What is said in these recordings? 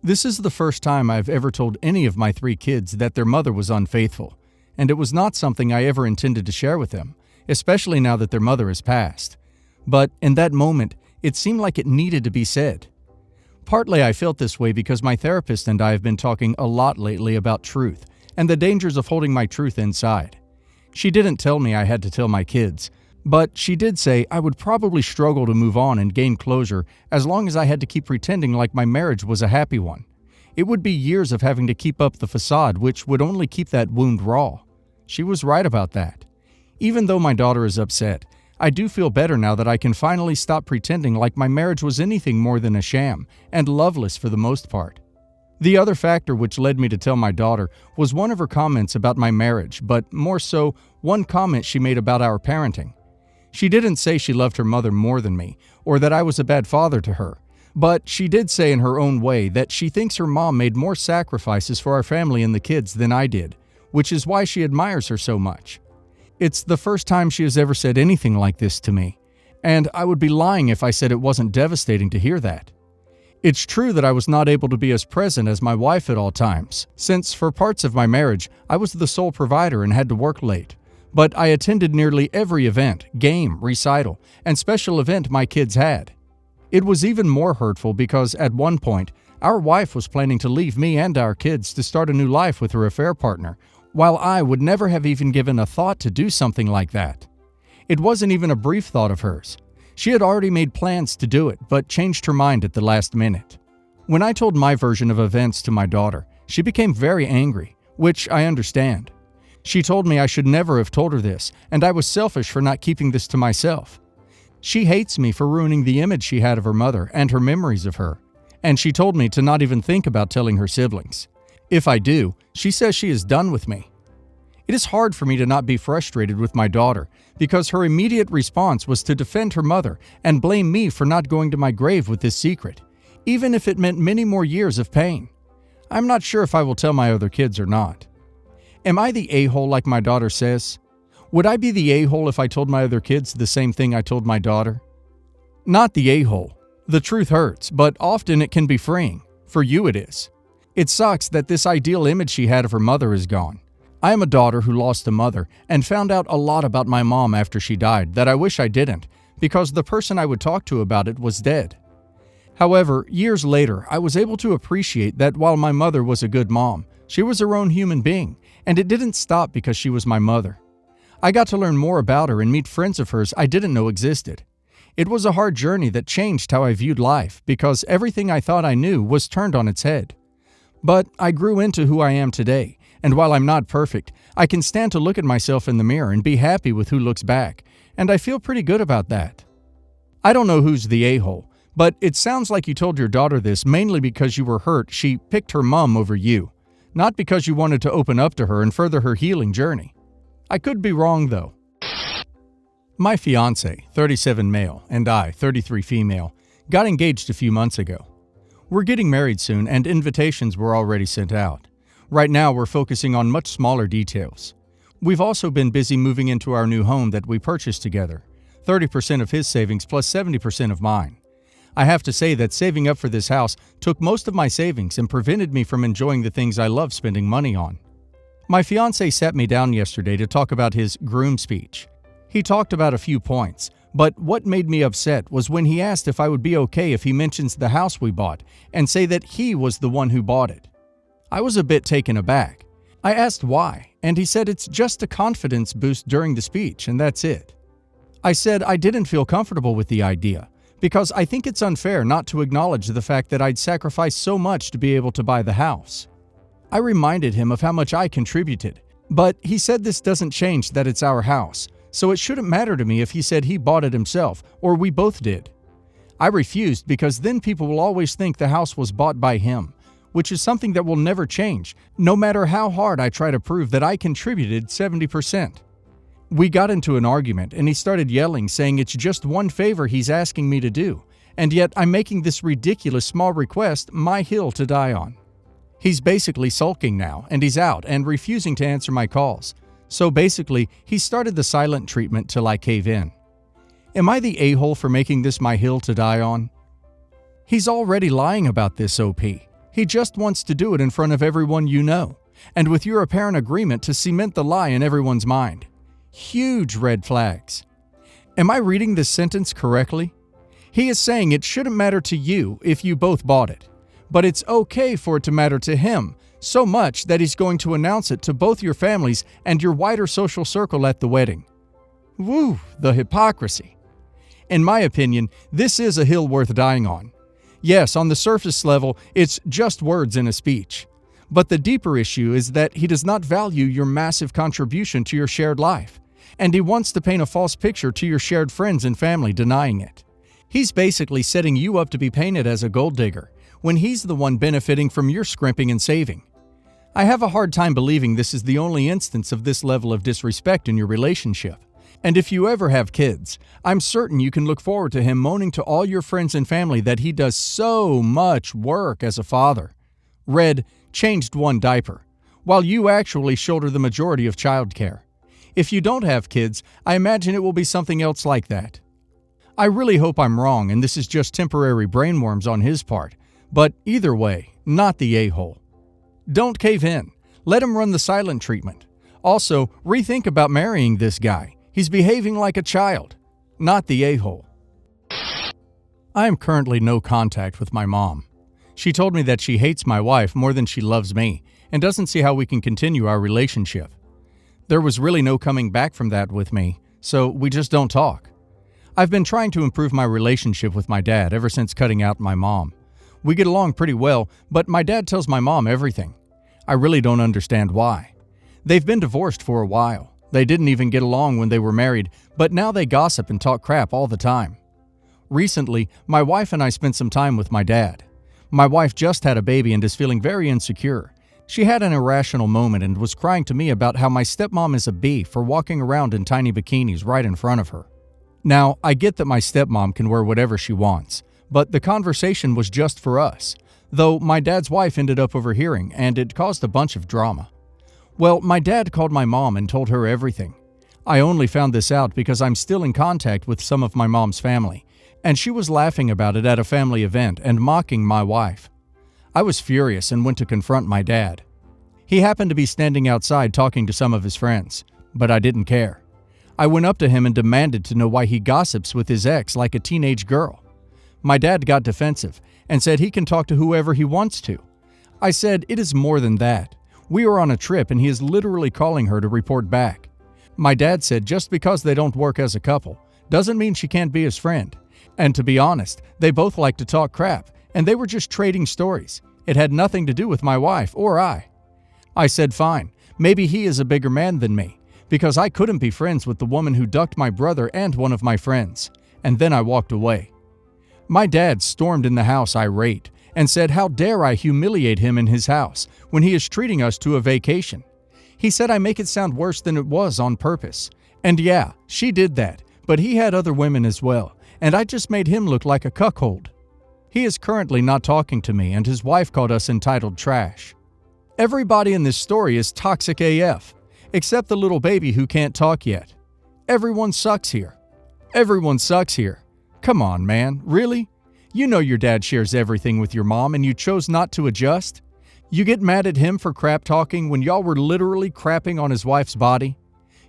This is the first time I've ever told any of my 3 kids that their mother was unfaithful, and it was not something I ever intended to share with them, especially now that their mother has passed. But in that moment, it seemed like it needed to be said. Partly I felt this way because my therapist and I have been talking a lot lately about truth and the dangers of holding my truth inside. She didn't tell me I had to tell my kids, but she did say I would probably struggle to move on and gain closure as long as I had to keep pretending like my marriage was a happy one. It would be years of having to keep up the facade, which would only keep that wound raw. She was right about that. Even though my daughter is upset, I do feel better now that I can finally stop pretending like my marriage was anything more than a sham and loveless for the most part. The other factor which led me to tell my daughter was one of her comments about my marriage, but more so, one comment she made about our parenting. She didn't say she loved her mother more than me, or that I was a bad father to her, but she did say in her own way that she thinks her mom made more sacrifices for our family and the kids than I did, which is why she admires her so much. It's the first time she has ever said anything like this to me, and I would be lying if I said it wasn't devastating to hear that. It's true that I was not able to be as present as my wife at all times, since for parts of my marriage, I was the sole provider and had to work late. But I attended nearly every event, game, recital, and special event my kids had. It was even more hurtful because at one point, our wife was planning to leave me and our kids to start a new life with her affair partner, while I would never have even given a thought to do something like that. It wasn't even a brief thought of hers. She had already made plans to do it, but changed her mind at the last minute. When I told my version of events to my daughter, she became very angry, which I understand. She told me I should never have told her this, and I was selfish for not keeping this to myself. She hates me for ruining the image she had of her mother and her memories of her, and she told me to not even think about telling her siblings. If I do, she says she is done with me. It is hard for me to not be frustrated with my daughter, because her immediate response was to defend her mother and blame me for not going to my grave with this secret, even if it meant many more years of pain. I'm not sure if I will tell my other kids or not. Am I the a-hole like my daughter says? Would I be the a-hole if I told my other kids the same thing I told my daughter? Not the a-hole. The truth hurts, but often it can be freeing. For you it is. It sucks that this ideal image she had of her mother is gone. I am a daughter who lost a mother and found out a lot about my mom after she died that I wish I didn't, because the person I would talk to about it was dead. However, years later, I was able to appreciate that while my mother was a good mom, she was her own human being, and it didn't stop because she was my mother. I got to learn more about her and meet friends of hers I didn't know existed. It was a hard journey that changed how I viewed life because everything I thought I knew was turned on its head. But I grew into who I am today, and while I'm not perfect, I can stand to look at myself in the mirror and be happy with who looks back, and I feel pretty good about that. I don't know who's the a-hole, but it sounds like you told your daughter this mainly because you were hurt she picked her mom over you, not because you wanted to open up to her and further her healing journey. I could be wrong, though. My fiancé, 37 male, and I, 33 female, got engaged a few months ago. We're getting married soon, and invitations were already sent out. Right now, we're focusing on much smaller details. We've also been busy moving into our new home that we purchased together, 30% of his savings plus 70% of mine. I have to say that saving up for this house took most of my savings and prevented me from enjoying the things I love spending money on. My fiancé sat me down yesterday to talk about his groom speech. He talked about a few points, but what made me upset was when he asked if I would be okay if he mentions the house we bought and say that he was the one who bought it. I was a bit taken aback. I asked why, and he said it's just a confidence boost during the speech, and that's it. I said I didn't feel comfortable with the idea, because I think it's unfair not to acknowledge the fact that I'd sacrificed so much to be able to buy the house. I reminded him of how much I contributed, but he said this doesn't change that it's our house, so it shouldn't matter to me if he said he bought it himself or we both did. I refused because then people will always think the house was bought by him, which is something that will never change, no matter how hard I try to prove that I contributed 70%. We got into an argument and he started yelling, saying it's just one favor he's asking me to do, and yet I'm making this ridiculous small request my hill to die on. He's basically sulking now, and he's out and refusing to answer my calls. So basically, he started the silent treatment till I cave in. Am I the a-hole for making this my hill to die on? He's already lying about this, OP. He just wants to do it in front of everyone you know, and with your apparent agreement to cement the lie in everyone's mind. Huge red flags. Am I reading this sentence correctly? He is saying it shouldn't matter to you if you both bought it, but it's okay for it to matter to him, so much that he's going to announce it to both your families and your wider social circle at the wedding. Woo, the hypocrisy. In my opinion, this is a hill worth dying on. Yes, on the surface level, it's just words in a speech. But the deeper issue is that he does not value your massive contribution to your shared life, and he wants to paint a false picture to your shared friends and family denying it. He's basically setting you up to be painted as a gold digger, when he's the one benefiting from your scrimping and saving. I have a hard time believing this is the only instance of this level of disrespect in your relationship. And if you ever have kids, I'm certain you can look forward to him moaning to all your friends and family that he does so much work as a father. Read, changed one diaper, while you actually shoulder the majority of childcare. If you don't have kids, I imagine it will be something else like that. I really hope I'm wrong and this is just temporary brainworms on his part, but either way, not the a-hole. Don't cave in. Let him run the silent treatment. Also, rethink about marrying this guy. He's behaving like a child, not the a-hole. I am currently no contact with my mom. She told me that she hates my wife more than she loves me and doesn't see how we can continue our relationship. There was really no coming back from that with me, so we just don't talk. I've been trying to improve my relationship with my dad ever since cutting out my mom. We get along pretty well, but my dad tells my mom everything. I really don't understand why. They've been divorced for a while. They didn't even get along when they were married, but now they gossip and talk crap all the time. Recently, my wife and I spent some time with my dad. My wife just had a baby and is feeling very insecure. She had an irrational moment and was crying to me about how my stepmom is a bee for walking around in tiny bikinis right in front of her. Now, I get that my stepmom can wear whatever she wants, but the conversation was just for us, though my dad's wife ended up overhearing and it caused a bunch of drama. Well, my dad called my mom and told her everything. I only found this out because I'm still in contact with some of my mom's family, and she was laughing about it at a family event and mocking my wife. I was furious and went to confront my dad. He happened to be standing outside talking to some of his friends, but I didn't care. I went up to him and demanded to know why he gossips with his ex like a teenage girl. My dad got defensive and said he can talk to whoever he wants to. I said it is more than that. We were on a trip and he is literally calling her to report back. My dad said just because they don't work as a couple doesn't mean she can't be his friend. And to be honest, they both like to talk crap, and they were just trading stories. It had nothing to do with my wife or I. I said fine, maybe he is a bigger man than me, because I couldn't be friends with the woman who ducked my brother and one of my friends, and then I walked away. My dad stormed in the house irate and said how dare I humiliate him in his house when he is treating us to a vacation. He said I make it sound worse than it was on purpose. And yeah, she did that, but he had other women as well, and I just made him look like a cuckold. He is currently not talking to me and his wife called us entitled trash. Everybody in this story is toxic AF, except the little baby who can't talk yet. Everyone sucks here. Everyone sucks here. Come on, man, really? You know your dad shares everything with your mom and you chose not to adjust? You get mad at him for crap talking when y'all were literally crapping on his wife's body?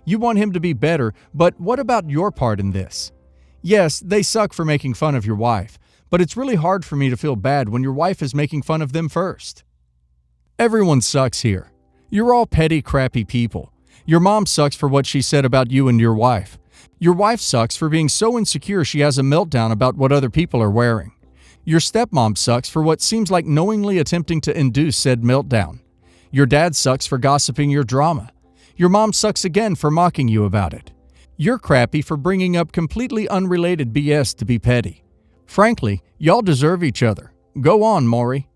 You want him to be better, but what about your part in this? Yes, they suck for making fun of your wife, but it's really hard for me to feel bad when your wife is making fun of them first. Everyone sucks here. You're all petty, crappy people. Your mom sucks for what she said about you and your wife. Your wife sucks for being so insecure she has a meltdown about what other people are wearing. Your stepmom sucks for what seems like knowingly attempting to induce said meltdown. Your dad sucks for gossiping your drama. Your mom sucks again for mocking you about it. You're crappy for bringing up completely unrelated BS to be petty. Frankly, y'all deserve each other. Go on, Maury.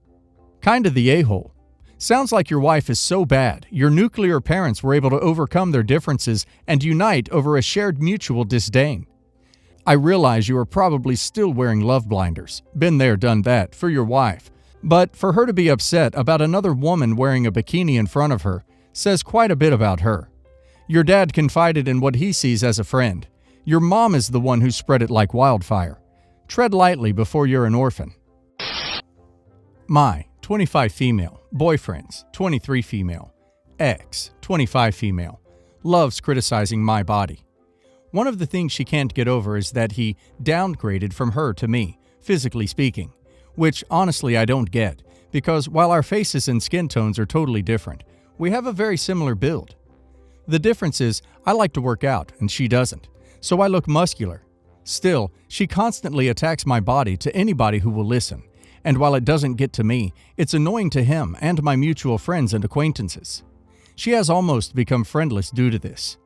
Kinda the a-hole. Sounds like your wife is so bad, your nuclear parents were able to overcome their differences and unite over a shared mutual disdain. I realize you are probably still wearing love blinders, been there, done that, for your wife. But for her to be upset about another woman wearing a bikini in front of her says quite a bit about her. Your dad confided in what he sees as a friend. Your mom is the one who spread it like wildfire. Tread lightly before you're an orphan. My, 25 female, boyfriends, 23 female, ex, 25 female, loves criticizing my body. One of the things she can't get over is that he downgraded from her to me, physically speaking, which honestly I don't get, because while our faces and skin tones are totally different, we have a very similar build. The difference is I like to work out and she doesn't, so I look muscular. Still, she constantly attacks my body to anybody who will listen, and while it doesn't get to me, it's annoying to him and my mutual friends and acquaintances. She has almost become friendless due to this.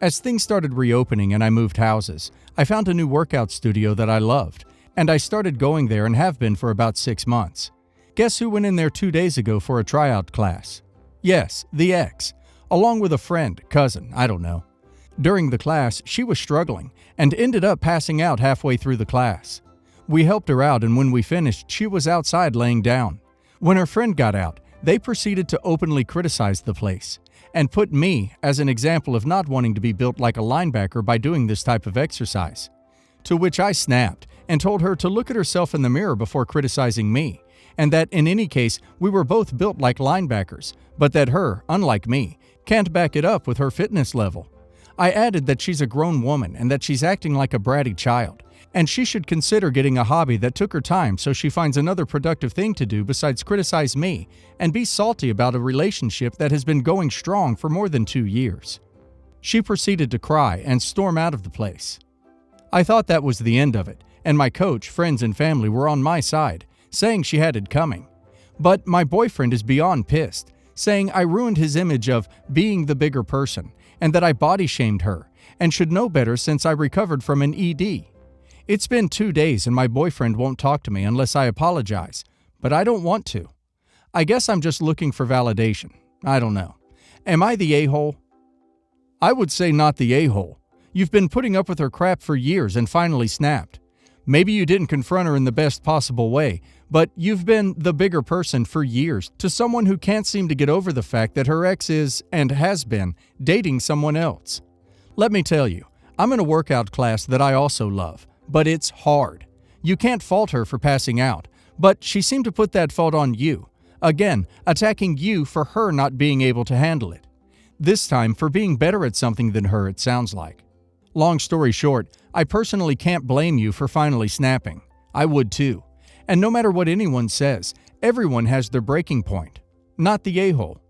As things started reopening and I moved houses, I found a new workout studio that I loved, and I started going there and have been for about 6 months. Guess who went in there 2 days ago for a tryout class? Yes, the ex, along with a friend, cousin, I don't know. During the class, she was struggling and ended up passing out halfway through the class. We helped her out, and when we finished, she was outside laying down. When her friend got out, they proceeded to openly criticize the place and put me as an example of not wanting to be built like a linebacker by doing this type of exercise. To which I snapped and told her to look at herself in the mirror before criticizing me, and that in any case we were both built like linebackers, but that her, unlike me, can't back it up with her fitness level. I added that she's a grown woman and that she's acting like a bratty child, and she should consider getting a hobby that took her time so she finds another productive thing to do besides criticize me and be salty about a relationship that has been going strong for more than 2 years. She proceeded to cry and storm out of the place. I thought that was the end of it, and my coach, friends, and family were on my side, saying she had it coming. But my boyfriend is beyond pissed, saying I ruined his image of being the bigger person and that I body shamed her and should know better since I recovered from an ED. It's been 2 days and my boyfriend won't talk to me unless I apologize, but I don't want to. I guess I'm just looking for validation. I don't know. Am I the a-hole? I would say not the a-hole. You've been putting up with her crap for years and finally snapped. Maybe you didn't confront her in the best possible way, but you've been the bigger person for years to someone who can't seem to get over the fact that her ex is, and has been, dating someone else. Let me tell you, I'm in a workout class that I also love, but it's hard. You can't fault her for passing out, but she seemed to put that fault on you. Again, attacking you for her not being able to handle it. This time for being better at something than her, it sounds like. Long story short, I personally can't blame you for finally snapping. I would too. And no matter what anyone says, everyone has their breaking point. Not the a-hole.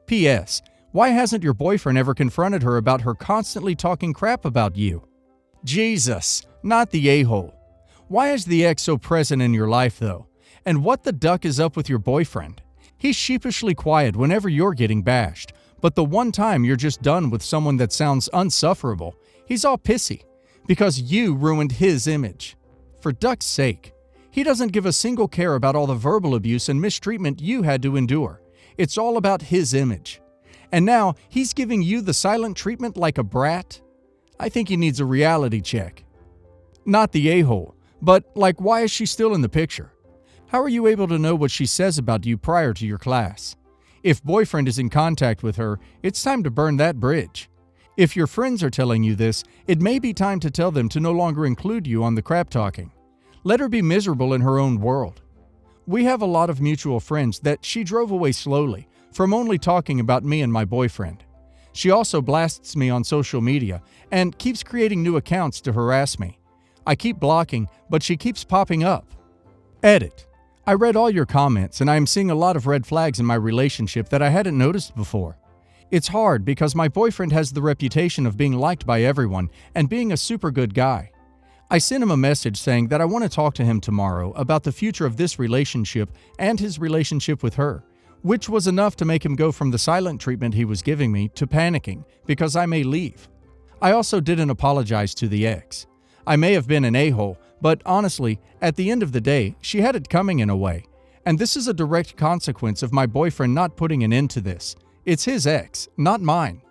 P.S. Why hasn't your boyfriend ever confronted her about her constantly talking crap about you? Jesus, not the a-hole. Why is the ex so present in your life though? And what the duck is up with your boyfriend? He's sheepishly quiet whenever you're getting bashed, but the one time you're just done with someone that sounds unsufferable, he's all pissy because you ruined his image. For duck's sake, he doesn't give a single care about all the verbal abuse and mistreatment you had to endure. It's all about his image. And now he's giving you the silent treatment like a brat? I think he needs a reality check. Not the a-hole, but like, why is she still in the picture? How are you able to know what she says about you prior to your class? If boyfriend is in contact with her, it's time to burn that bridge. If your friends are telling you this, it may be time to tell them to no longer include you on the crap talking. Let her be miserable in her own world. We have a lot of mutual friends that she drove away slowly from only talking about me and my boyfriend. She also blasts me on social media and keeps creating new accounts to harass me. I keep blocking, but she keeps popping up. Edit. I read all your comments and I am seeing a lot of red flags in my relationship that I hadn't noticed before. It's hard because my boyfriend has the reputation of being liked by everyone and being a super good guy. I sent him a message saying that I want to talk to him tomorrow about the future of this relationship and his relationship with her, which was enough to make him go from the silent treatment he was giving me to panicking because I may leave. I also didn't apologize to the ex. I may have been an a-hole, but honestly, at the end of the day, she had it coming in a way. And this is a direct consequence of my boyfriend not putting an end to this. It's his ex, not mine.